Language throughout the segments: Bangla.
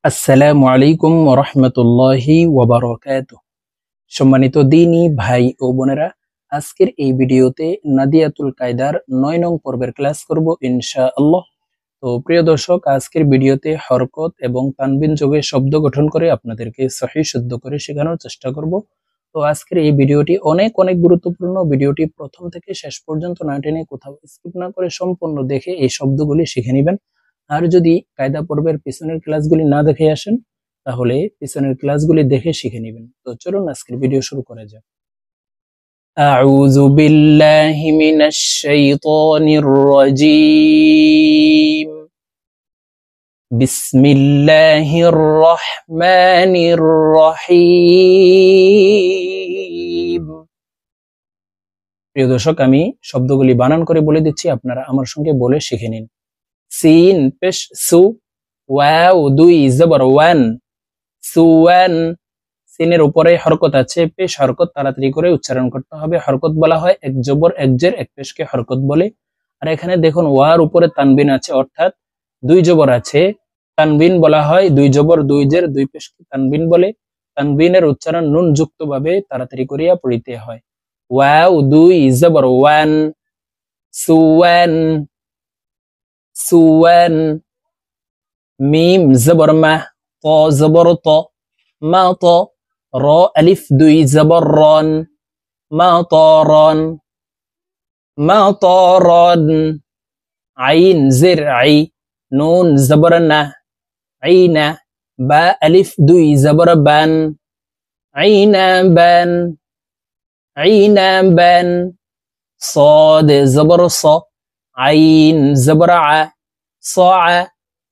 আসসালামু আলাইকুম ওয়া রাহমাতুল্লাহি ওয়া বারাকাতুহু। সম্মানিত দ্বীনী ভাই ও বোনেরা, আজকের এই ভিডিওতে নাদিয়াতুল কায়দার 9 নং পর্বের ক্লাস করব ইনশাআল্লাহ। তো প্রিয় দর্শক, আজকের ভিডিওতে হরকত এবং তানবিন যোগে শব্দ গঠন করে আপনাদেরকে সহিহ শুদ্ধ করে শেখানোর চেষ্টা করব। তো আজকের এই ভিডিওটি অনেক গুরুত্বপূর্ণ। ভিডিওটি প্রথম থেকে শেষ পর্যন্ত না টেনে কোথাও স্কিপ না করে সম্পূর্ণ দেখে এই শব্দগুলি শিখে নেবেন। আর যদি কায়দা পর্বের পিছনের ক্লাসগুলি না দেখে আসেন, তাহলে পিছনের ক্লাসগুলি দেখে শিখে নেবেন। তো চলুন আজকের ভিডিও শুরু করা যাক। আউযু বিল্লাহি মিনাশ শাইতানির রাজীম। বিসমিল্লাহির রহমানির রহিম। প্রিয় দর্শক, আমি শব্দগুলি বানান করে বলে দিচ্ছি, আপনারা আমার সঙ্গে বলে শিখে নিন। সিন পেশ সু, ওয়াও দুই জবর ওয়ান, সুওয়ান। সিনের উপরে হরকত আছে, পেশ হরকত, তাড়াতাড়ি করে উচ্চারণ করতে হবে। হরকত বলা হয় এক জবর এক জের এক পেশকে হরকত বলে। আর এখানে দেখুন ওয়ার উপরে তানবিন আছে, অর্থাৎ দুই জবর আছে। তানবিন বলা হয় দুই জবর দুই জের দুই পেশকে তানবিন বলে। তানবিনের উচ্চারণ নুন যুক্ত ভাবে তাড়াতাড়ি করিয়া পড়িতে হয়। ওয়াও দুই জবর ওয়ান, সুওয়ান, সুওয়ান। মিম জবর মা, ত জবর ত, মা ত। র আলিফ দুই জবর রন, মা ত রন, মা ত রন। আইন জের আই, নুন জবর না, আইনা। বা আলিফ দুই জবর বান, আইনা বান, আইনা বান। صاد زبر ص، عين زبر ع، صاع.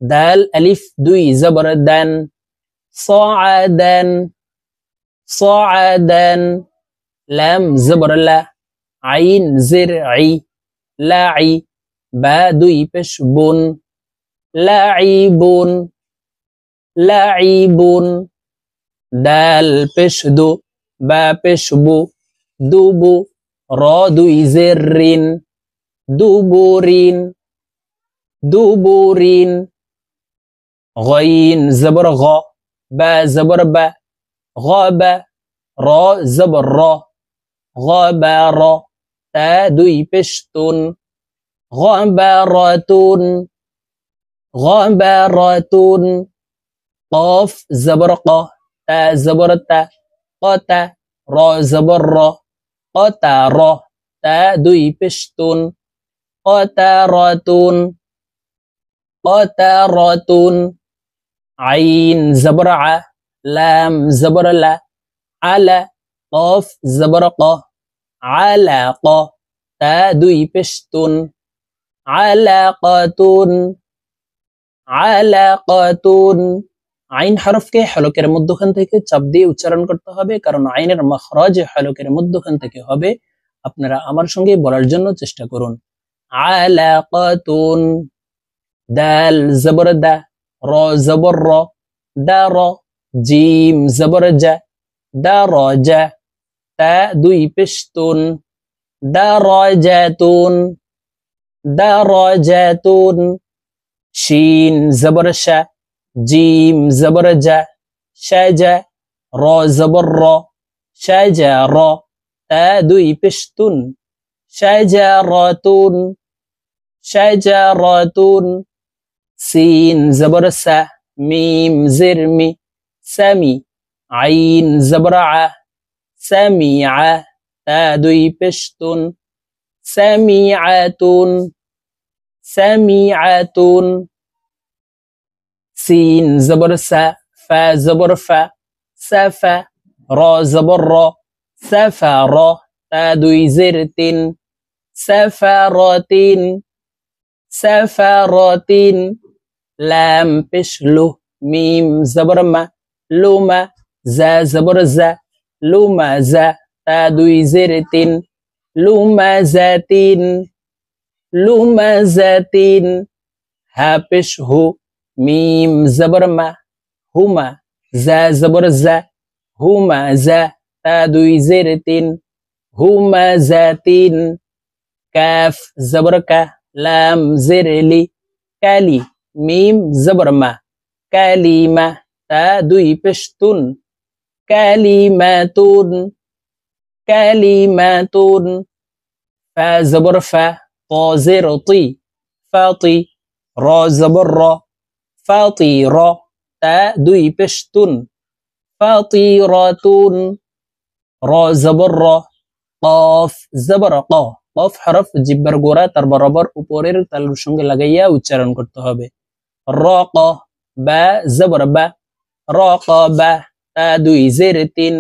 دال ألف دوي زبر دان، صاعدا، صاعدا. لام زبر لا، عين زر عي، لاعي. با دوي بش بون، لاعبون، لاعبون. دال بش دو، با بش بو، دوبو. را দুই জের রিন, দুবুরিন, দুবুরিন। গইন জবর গ, বা জবর বা, গবা। র জবর র, গবার। তা দুই পেশতুন, গবারাতুন, গবারাতুন। কফ জবর ক, তা জবর তা, কতা। র জবর র, قطر. تا দুই পেশতুন, قطرتون، قطرتون. عين زبر ع، لام زبر لا، على. قاف زبر ق، علق. تا দুই পেশতুন, علقتون، علقتون। আইন হরফকে হলকের মধ্যখান থেকে চাপ দিয়ে উচ্চারণ করতে হবে, কারণ আইনের মাখরাজ হলকের মধ্যখান থেকে হবে। আপনারা আমার সঙ্গে বলার জন্য চেষ্টা করুন। আলাকাতুন। দাল জবর দা, র জবর র, দার। জিম জবর জা, দারাজা। তা দুই পেশতুন, দারাজাতুন, দারাজাতুন। শিন জবর শা, জিম জবর জা, শাজা। র জবর র, শাজার। তা দুই পেশতুন, শাজারাতুন, শাজারাতুন। সিন জবর সা, মিম জের মি, সামি। আইন জবর আ, সামিআ। তা দুই পেশতুন, সামিআতুন, সামিআতুন। سين زبر سا، فا زبر فا، سفا. را زبر را، سفر. تا দুই জের তিন، سفرتين، سفرتين. لام পেশ লু, মিম জবর মা, লুমা। জা জবর জা, লুমাজা। তা দুই জের তিন, লুমাজাতিন, লুমাজাতিন। হা পেশ হু, মিম জবর মা, হুমা। জা জবর জা, হুমা জা। তা দুই জের তিন, হুমা জাতিন। কাফ জবর কা, লাম জের লি, কালি। মিম জবর মা, কালিমা। তা দুই পেশ তুন কালিমাতুন কালিমাতুন ফা জবর ফা ত জের তি ফাতি র জবর র ফাতি র তা দুই পেশ তুন ফাতিরাতুন র জবর র কফ জবর ক কফ হরফ জিব্বার গোড়া তার বরাবর উপরের তালুর সঙ্গে লাগাইয়া উচ্চারণ করতে হবে র ক বা জবর বা র ক বা তা দুই জের তিন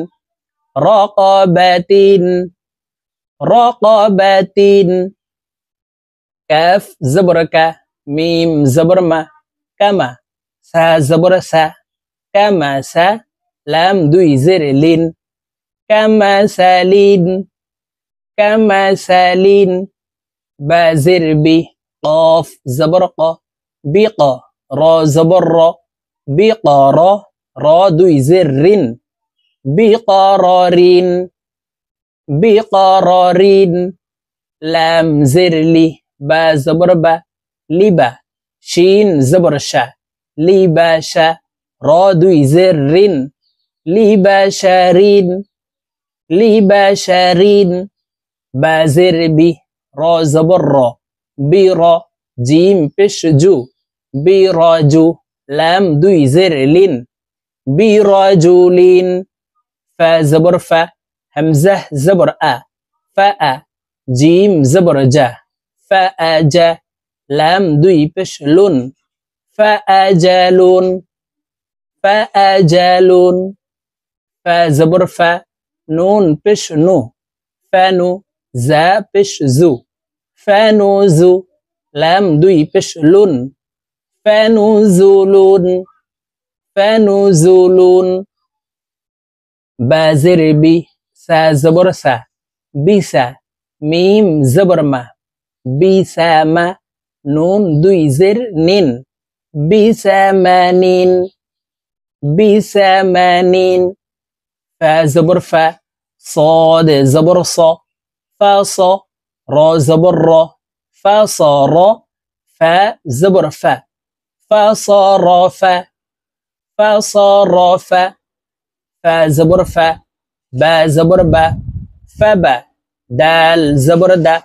র ক বা তিন র ক বা তিন কাফ জবর কা মিম জবর মা কামা সা জবর সা কামা সা লাম দুই জের লিন কামা সালিন কামা সালিন বা জের বি কফ জবর ক বিক র জবর র বিকর র দুই জের রিন বিকরিন বিকরিন লাম জের লি বা জবর বা লিবা শিন জবর শা লিবা শা র দুই জের রিন লিবাশারিন লিবাশারিন বা জের বি র জবর র বির জিম পেশ জু বিরজু লাম দুই জের লিন বিরজুলিন ফা জবর ফা হামজা জবর আ ফা আ জিম জবর জা ফা আ জা লাম দুই পেশ লুন ফা আজালুন ফা আজালুন ফা জবর ফা নুন পেশ নু ফানু জা পেশ জু ফানু জু লাম দুই পেশ লুন ফানু জুলুন ফানু জুলুন বা জের বি সা জবর সা বিসা মিম জবর মা বিসা মা নুন দুই জের নিন বিসামানিন বিসামানিন ফা জবর ফা صاد زبر ص فا ص را زبر را فا صار فا زبر فا فا صار فا فا صار فا فا زبر فا با زبر با فبا دال زبر دا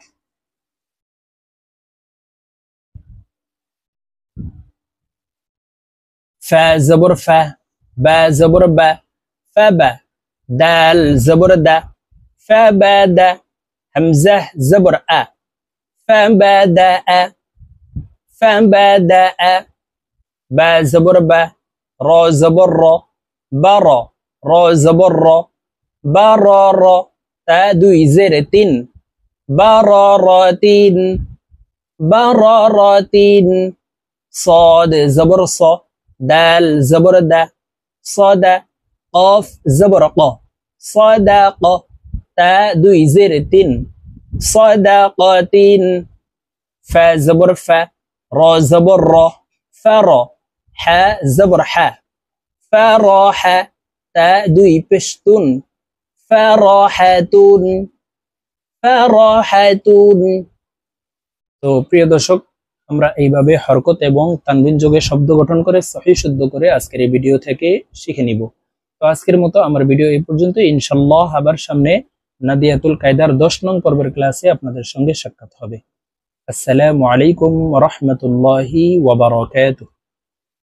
فا زبر فا با زبر با فبا دال زبر دا فبدا همزة زبر أ فبدأ فبدأ با زبر با را زبر را برا را زبر را برار تا دوي زرتين براراتين براراتين صاد زبر صا دال زبر دا صدا قاف زبر قا صدق تا دوي زرتين صدقاتين فا زبر فا را زبر را فرا حا زبر حا فراح تا دوي پشتون فراحتون فراحتون তো প্রিয় দর্শক আমরা এইভাবে হরকত এবং তানবিন যোগে শব্দ গঠন করে সহিহ শুদ্ধ করে আজকের এই ভিডিও থেকে শিখে নিব তো আজকের মতো আমার ভিডিও এই পর্যন্ত ইনশাআল্লাহ আবার সামনে নাদিয়াতুল কায়দার 10 নং পর্বের ক্লাসে আপনাদের সঙ্গে সাক্ষাৎ হবে আসসালামু আলাইকুম ওয়া রাহমাতুল্লাহি ওয়া বারাকাতুহু